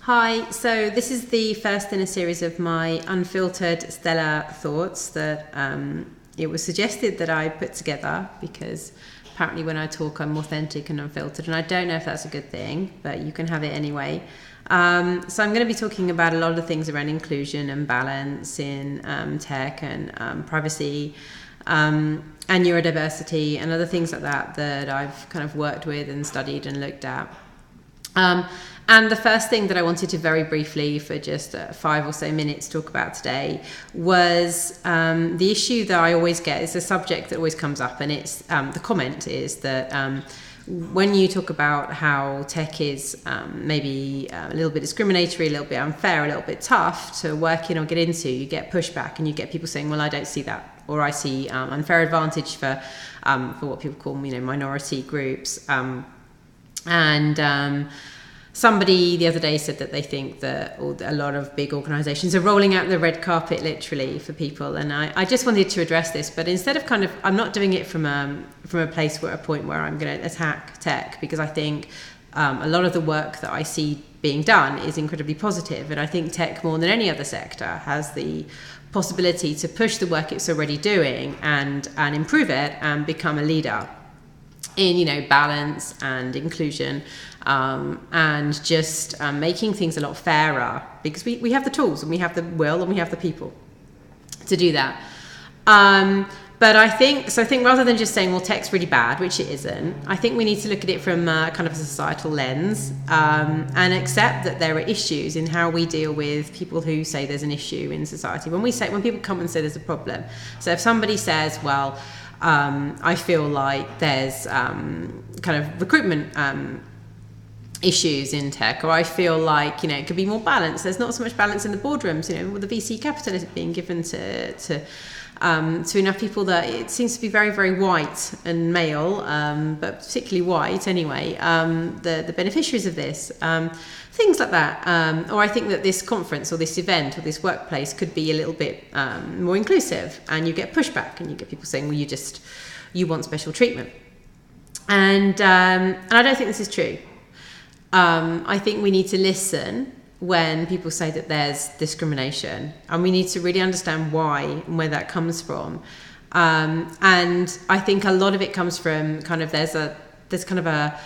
Hi, so this is the first in a series of my unfiltered Stella thoughts that it was suggested that I put together because apparently when I talk I'm authentic and unfiltered, and I don't know if that's a good thing, but you can have it anyway. So I'm going to be talking about a lot of things around inclusion and balance in tech and privacy and neurodiversity and other things like that I've kind of worked with and studied and looked at. And the first thing that I wanted to very briefly, for just 5 or so minutes, talk about today was the issue that I always get. It's a subject that always comes up, and it's the comment is that when you talk about how tech is maybe a little bit discriminatory, a little bit unfair, a little bit tough to work in or get into, you get pushback, and you get people saying, "Well, I don't see that," or "I see unfair advantage for what people call, minority groups." Somebody the other day said that they think that a lot of big organisations are rolling out the red carpet literally for people, and I just wanted to address this, but instead of I'm not doing it from a place a point where I'm going to attack tech, because I think a lot of the work that I see being done is incredibly positive, and I think tech, more than any other sector, has the possibility to push the work it's already doing and improve it and become a leader in balance and inclusion, and just making things a lot fairer, because we have the tools and we have the will and we have the people to do that. But I think rather than just saying, well, tech's really bad, which it isn't, I think we need to look at it from kind of a societal lens, and accept that there are issues in how we deal with people who say there's an issue in society. When people come and say there's a problem, so if somebody says, well, I feel like there's kind of recruitment issues in tech, or I feel like it could be more balanced. There's not so much balance in the boardrooms. With the VC capital is being given to enough people that it seems to be very, very white and male, but particularly white anyway. The beneficiaries of this. Things like that, or I think that this conference or this event or this workplace could be a little bit more inclusive, and you get pushback and you get people saying, well, you want special treatment, and I don't think this is true. I think we need to listen when people say that there's discrimination, and we need to really understand why and where that comes from, and I think a lot of it comes from there's kind of a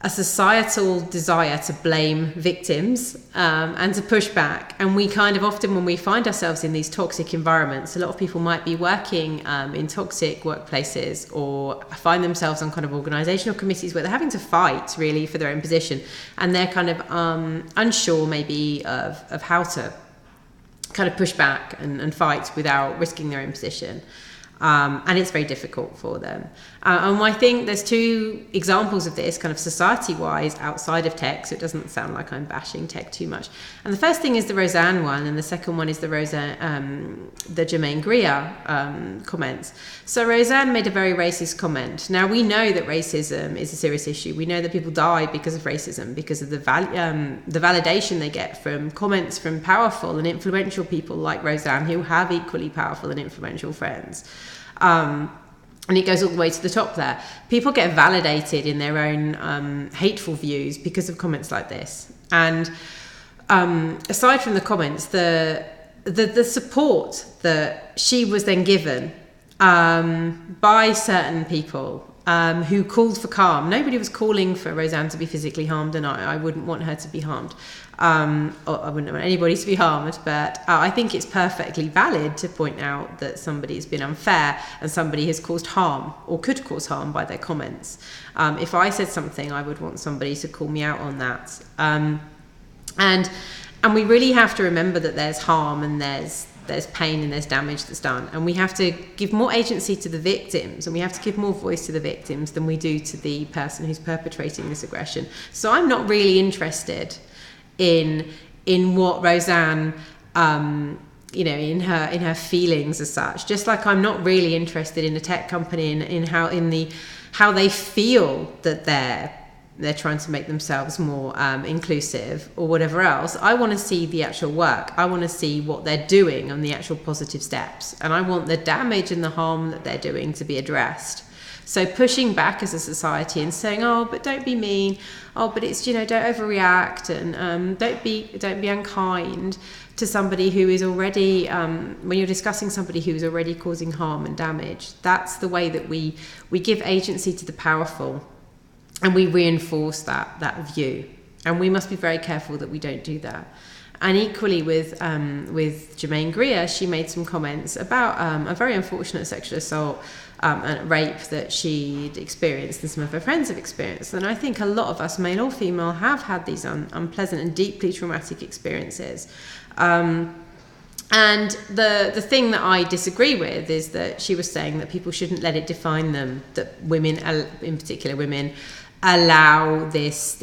societal desire to blame victims and to push back. And we kind of often, when we find ourselves in these toxic environments, a lot of people might be working in toxic workplaces, or find themselves on kind of organisational committees where they're having to fight really for their own position, and they're kind of unsure maybe of how to kind of push back and fight without risking their own position. And it's very difficult for them. And I think there's 2 examples of this kind of society-wise outside of tech, so it doesn't sound like I'm bashing tech too much. And the first thing is the Roseanne one, and the second one is the Germaine Greer comments. So Roseanne made a very racist comment. Now, we know that racism is a serious issue. We know that people die because of racism, because of the validation they get from comments from powerful and influential people like Roseanne, who have equally powerful and influential friends. And it goes all the way to the top there. People get validated in their own hateful views because of comments like this. And aside from the comments, the support that she was then given by certain people who called for calm. Nobody was calling for Roseanne to be physically harmed, and I wouldn't want her to be harmed. Or I wouldn't want anybody to be harmed, but I think it's perfectly valid to point out that somebody has been unfair and somebody has caused harm or could cause harm by their comments. If I said something, I would want somebody to call me out on that. And we really have to remember that there's harm and there's pain and there's damage that's done, and we have to give more agency to the victims, and we have to give more voice to the victims than we do to the person who's perpetrating this aggression. So I'm not really interested in what Roseanne in her feelings as such, just like I'm not really interested in a tech company in how they feel that they're trying to make themselves more inclusive or whatever else. I want to see the actual work. I want to see what they're doing and the actual positive steps, and I want the damage and the harm that they're doing to be addressed. So pushing back as a society and saying, oh, but don't be mean, oh, but it's, don't overreact, and don't be unkind to somebody who is already, when you're discussing somebody who is already causing harm and damage. That's the way that we give agency to the powerful, and we reinforce that view. And we must be very careful that we don't do that. And equally with Germaine Greer, she made some comments about a very unfortunate sexual assault and rape that she'd experienced and some of her friends have experienced. And I think a lot of us, male or female, have had these unpleasant and deeply traumatic experiences. And the thing that I disagree with is that she was saying that people shouldn't let it define them, that women, in particular women, allow these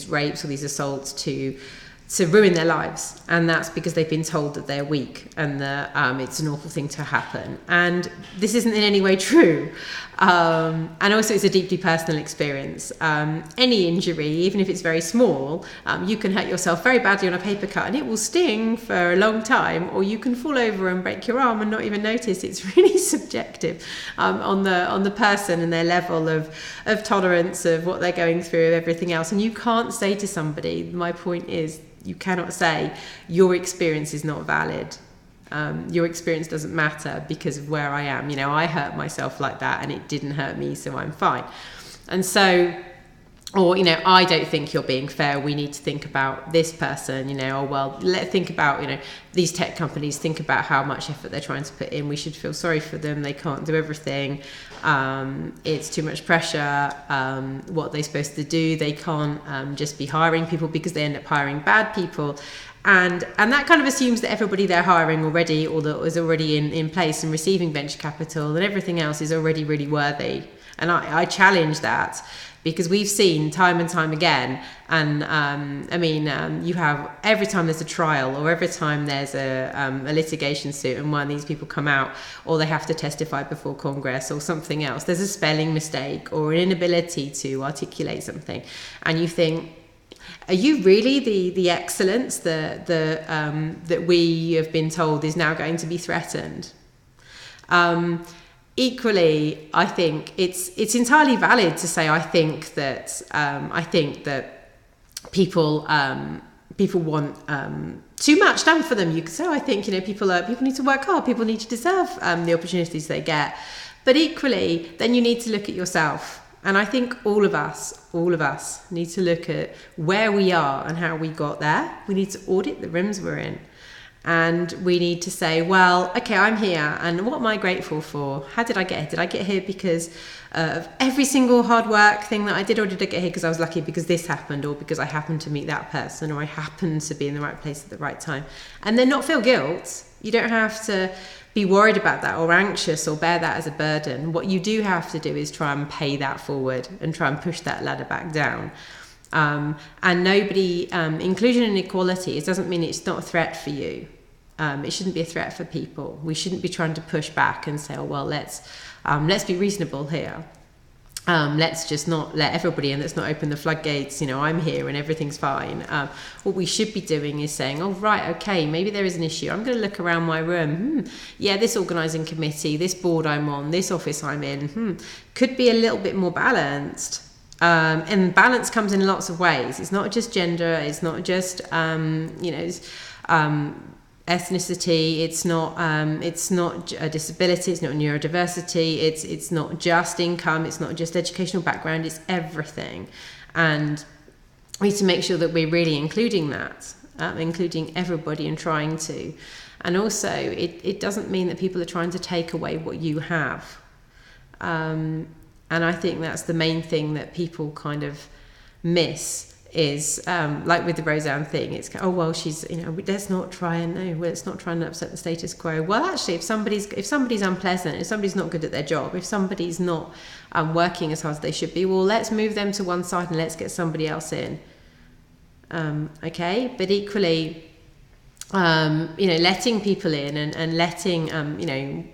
rapes or these assaults to ruin their lives, and that's because they've been told that they're weak and that it's an awful thing to happen. And this isn't in any way true. And also it's a deeply personal experience. Any injury, even if it's very small, you can hurt yourself very badly on a paper cut and it will sting for a long time, or you can fall over and break your arm and not even notice. It's really subjective on the person and their level of tolerance of what they're going through, everything else. And you can't say to somebody, my point is, you cannot say your experience is not valid. Your experience doesn't matter because of where I am. I hurt myself like that and it didn't hurt me, so I'm fine. And so, or, I don't think you're being fair. We need to think about this person, let's think about, these tech companies, think about how much effort they're trying to put in. We should feel sorry for them. They can't do everything. It's too much pressure. What they're supposed to do, they can't just be hiring people because they end up hiring bad people. And that kind of assumes that everybody they're hiring already, or that is already in place and receiving venture capital and everything else is already really worthy. And I challenge that, because we've seen time and time again, and you have, every time there's a trial or every time there's a litigation suit and one of these people come out, or they have to testify before Congress or something else, there's a spelling mistake or an inability to articulate something, and you think, are you really the excellence that we have been told is now going to be threatened? Equally, I think it's entirely valid to say I think that people want too much done for them. You could say, I think people need to work hard. People need to deserve the opportunities they get. But equally, then you need to look at yourself. And I think all of us need to look at where we are and how we got there. We need to audit the rooms we're in. And we need to say, well, okay, I'm here, and what am I grateful for? How did I get here? Did I get here because of every single hard work thing that I did, or did I get here because I was lucky because this happened, or because I happened to meet that person, or I happened to be in the right place at the right time? And then not feel guilt. You don't have to be worried about that or anxious or bear that as a burden. What you do have to do is try and pay that forward and try and push that ladder back down. And nobody, inclusion and equality, it doesn't mean it's not a threat for you. It shouldn't be a threat for people. We shouldn't be trying to push back and say, oh, well, let's be reasonable here. Let's just not let everybody in. Let's not open the floodgates. I'm here and everything's fine. What we should be doing is saying, oh, right, okay, maybe there is an issue. I'm going to look around my room. Yeah, this organising committee, this board I'm on, this office I'm in, could be a little bit more balanced. And balance comes in lots of ways. It's not just gender. It's not just, ethnicity, it's not a disability, it's not neurodiversity, it's not just income, it's not just educational background, it's everything. And we need to make sure that we're really including that, including everybody and trying to. And also, it doesn't mean that people are trying to take away what you have. And I think that's the main thing that people kind of miss. Is like with the Roseanne thing, it's oh well, she's let's not try and upset the status quo. Well, actually, if somebody's unpleasant, if somebody's not good at their job, if somebody's not working as hard as they should be, well, let's move them to one side and let's get somebody else in. Okay, but equally, letting people in and letting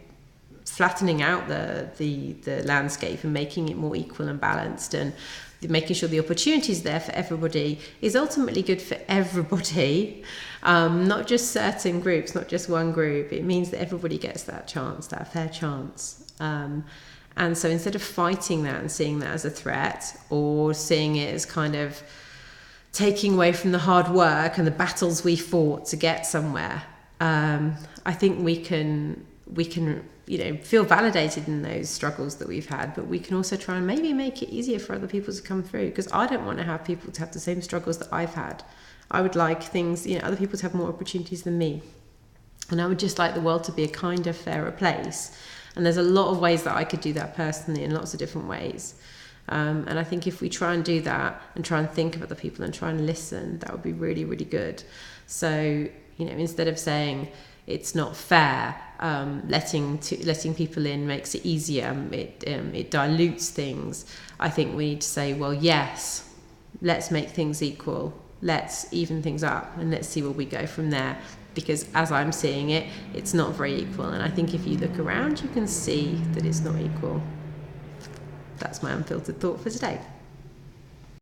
flattening out the landscape and making it more equal and balanced, and making sure the opportunity is there for everybody is ultimately good for everybody, not just certain groups, not just one group. It means that everybody gets that chance, that fair chance. And so instead of fighting that and seeing that as a threat, or seeing it as kind of taking away from the hard work and the battles we fought to get somewhere, I think we can feel validated in those struggles that we've had, but we can also try and maybe make it easier for other people to come through, because I don't want to have people to have the same struggles that I've had. I would like things, other people to have more opportunities than me. And I would just like the world to be a kinder, fairer place. And there's a lot of ways that I could do that personally, in lots of different ways. And I think if we try and do that and try and think of other people and try and listen, that would be really, really good. So, instead of saying it's not fair, letting people in makes it easier, it dilutes things. I think we need to say, well, yes, let's make things equal. Let's even things up and let's see where we go from there. Because as I'm seeing it, it's not very equal. And I think if you look around, you can see that it's not equal. That's my unfiltered thought for today.